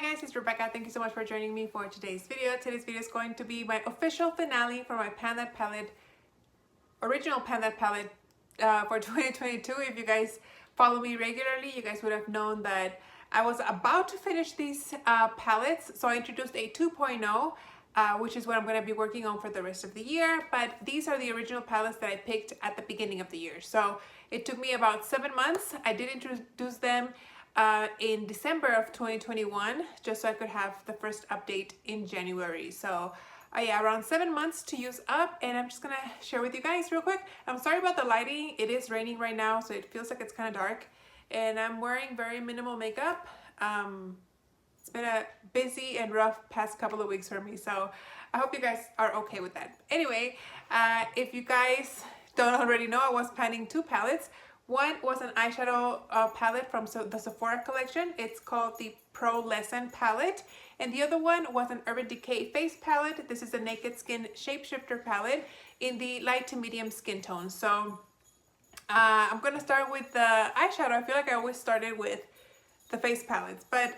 Hi guys, it's Rebecca. Thank you so much for joining me for today's video. Today's video is going to be my official finale for my Pan That palette, original Pan That palette for 2022. If you guys follow me regularly, you guys would have known that I was about to finish these palettes. So I introduced a 2.0, which is what I'm going to be working on for the rest of the year. But these are the original palettes that I picked at the beginning of the year. So it took me about 7 months. I did introduce them in December of 2021, just so I could have the first update in January. So yeah, around 7 months to use up, and I'm just gonna share with you guys real quick. I'm sorry about the lighting. It is raining right now, so it feels like it's kind of dark, and I'm wearing very minimal makeup. It's been a busy and rough past couple of weeks for me, so I hope you guys are okay with that. Anyway, if you guys don't already know, I was planning 2 palettes. One was an eyeshadow palette from the Sephora collection. It's called the Pro Lesson palette. And the other one was an Urban Decay face palette. This is a Naked Skin Shapeshifter palette in the light to medium skin tone. So I'm going to start with the eyeshadow. I feel like I always started with the face palettes. But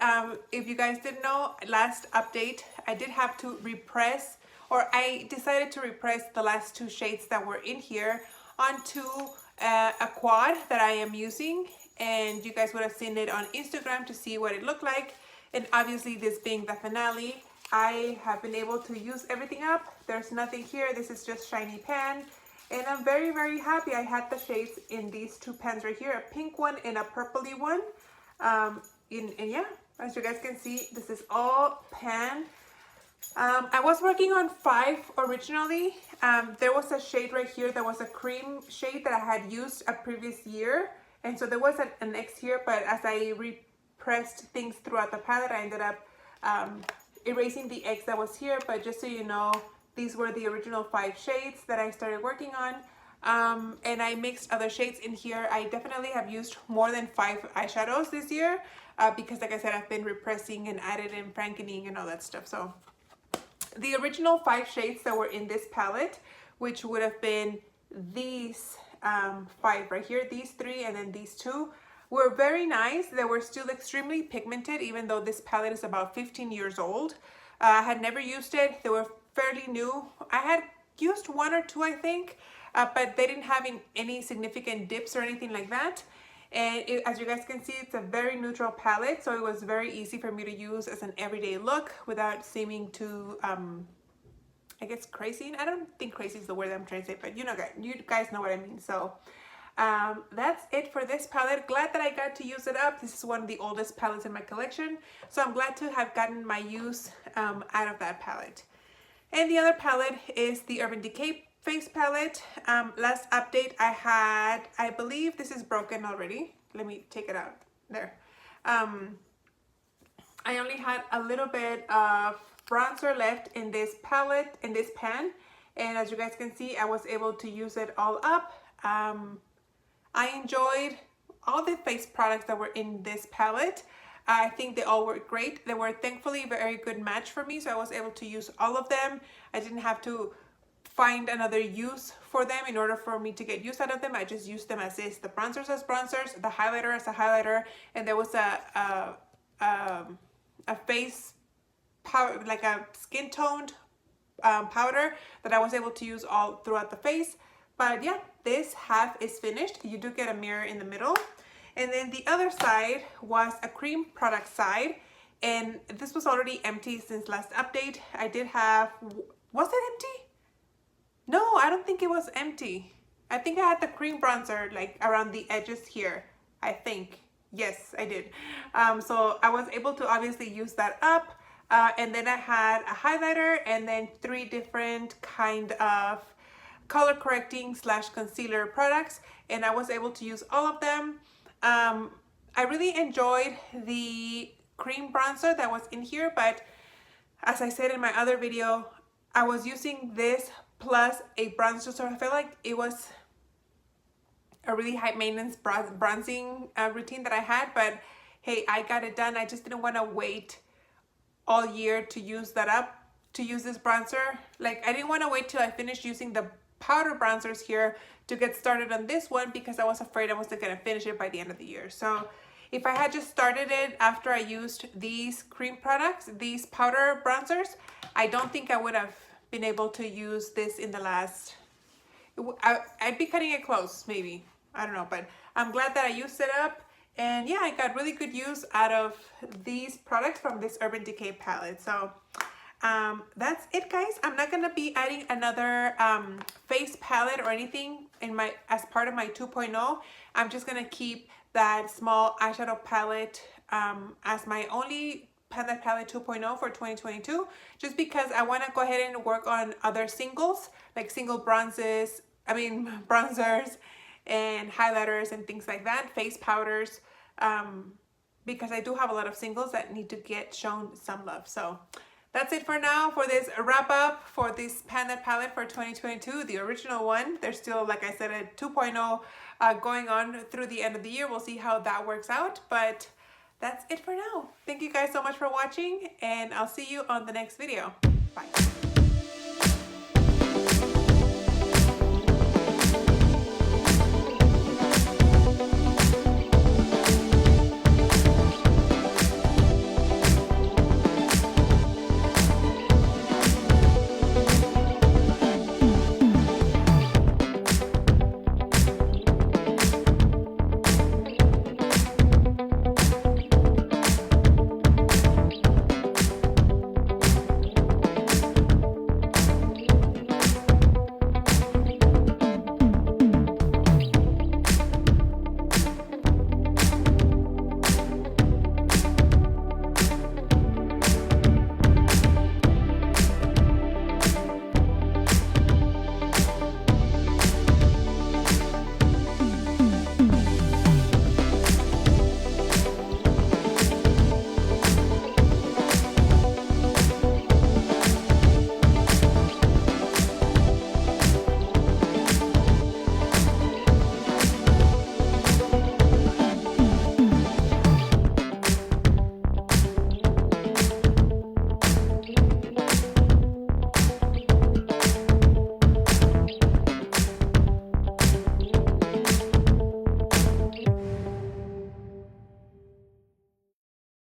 if you guys didn't know, last update, I did have to repress, or I decided to repress the last 2 shades that were in here onto a quad that I am using, and you guys would have seen it on Instagram to see what it looked like. And obviously, this being the finale, I have been able to use everything up. There's nothing here. This is just shiny pan, and I'm very, very happy. I had the shades in these 2 pans right here, a pink one and a purpley one. And yeah, as you guys can see, this is all pan. I was working on 5 originally. There was a shade right here that was a cream shade that I had used a previous year, and so there was an X here, but as I repressed things throughout the palette, I ended up erasing the X that was here. But just so you know, these were the original 5 shades that I started working on, and I mixed other shades in here. I definitely have used more than 5 eyeshadows this year because, like I said, I've been repressing and added and frankening and all that stuff. So the original 5 shades that were in this palette, which would have been these 5 right here, these 3, and then these 2, were very nice. They were still extremely pigmented, even though this palette is about 15 years old. I had never used it. They were fairly new. I had used 1 or 2, I think, but they didn't have any significant dips or anything like that. And as you guys can see, it's a very neutral palette, so it was very easy for me to use as an everyday look without seeming too, I guess, crazy. I don't think crazy is the word I'm trying to say, but you guys know what I mean. So that's it for this palette. Glad that I got to use it up. This is one of the oldest palettes in my collection, so I'm glad to have gotten my use out of that palette. And the other palette is the Urban Decay face palette. Last update I had, I believe this is broken already. Let me take it out. There. I only had a little bit of bronzer left in this palette, in this pan, and as you guys can see, I was able to use it all up. I enjoyed all the face products that were in this palette. I think they all worked great. They were thankfully a very good match for me, so I was able to use all of them. I didn't have to find another use for them in order for me to get use out of them. I just used them as is. The bronzers as bronzers, the highlighter as a highlighter, and there was a face powder, like a skin toned powder that I was able to use all throughout the face. But yeah, this half is finished. You do get a mirror in the middle, and then the other side was a cream product side, and this was already empty since last update. I did have, was it empty? No, I don't think it was empty. I think I had the cream bronzer like around the edges here, I think. Yes, I did. So I was able to obviously use that up. And then I had a highlighter and then 3 different kind of color correcting / concealer products. And I was able to use all of them. I really enjoyed the cream bronzer that was in here. But as I said in my other video, I was using this plus a bronzer, so I felt like it was a really high maintenance bronzing routine that I had. But hey, I got it done. I just didn't want to wait all year to use that up, to use this bronzer. Like, I didn't want to wait till I finished using the powder bronzers here to get started on this one, because I was afraid I wasn't going to finish it by the end of the year. So If I had just started it after I used these cream products, these powder bronzers, I don't think I would have been able to use this in the last, I'd be cutting it close maybe. I don't know, but I'm glad that I used it up. And yeah, I got really good use out of these products from this Urban Decay palette. So that's it, guys. I'm not gonna be adding another face palette or anything in my as part of my 2.0. I'm just gonna keep that small eyeshadow palette as my only Pan That Palette 2.0 for 2022, just because I want to go ahead and work on other singles, like single bronzers and highlighters and things like that, face powders, because I do have a lot of singles that need to get shown some love. So that's it for now for this wrap up for this Pan That Palette for 2022, the original one. There's still, like I said, a 2.0 going on through the end of the year. We'll see how that works out, but that's it for now. Thank you guys so much for watching, and I'll see you on the next video. Bye.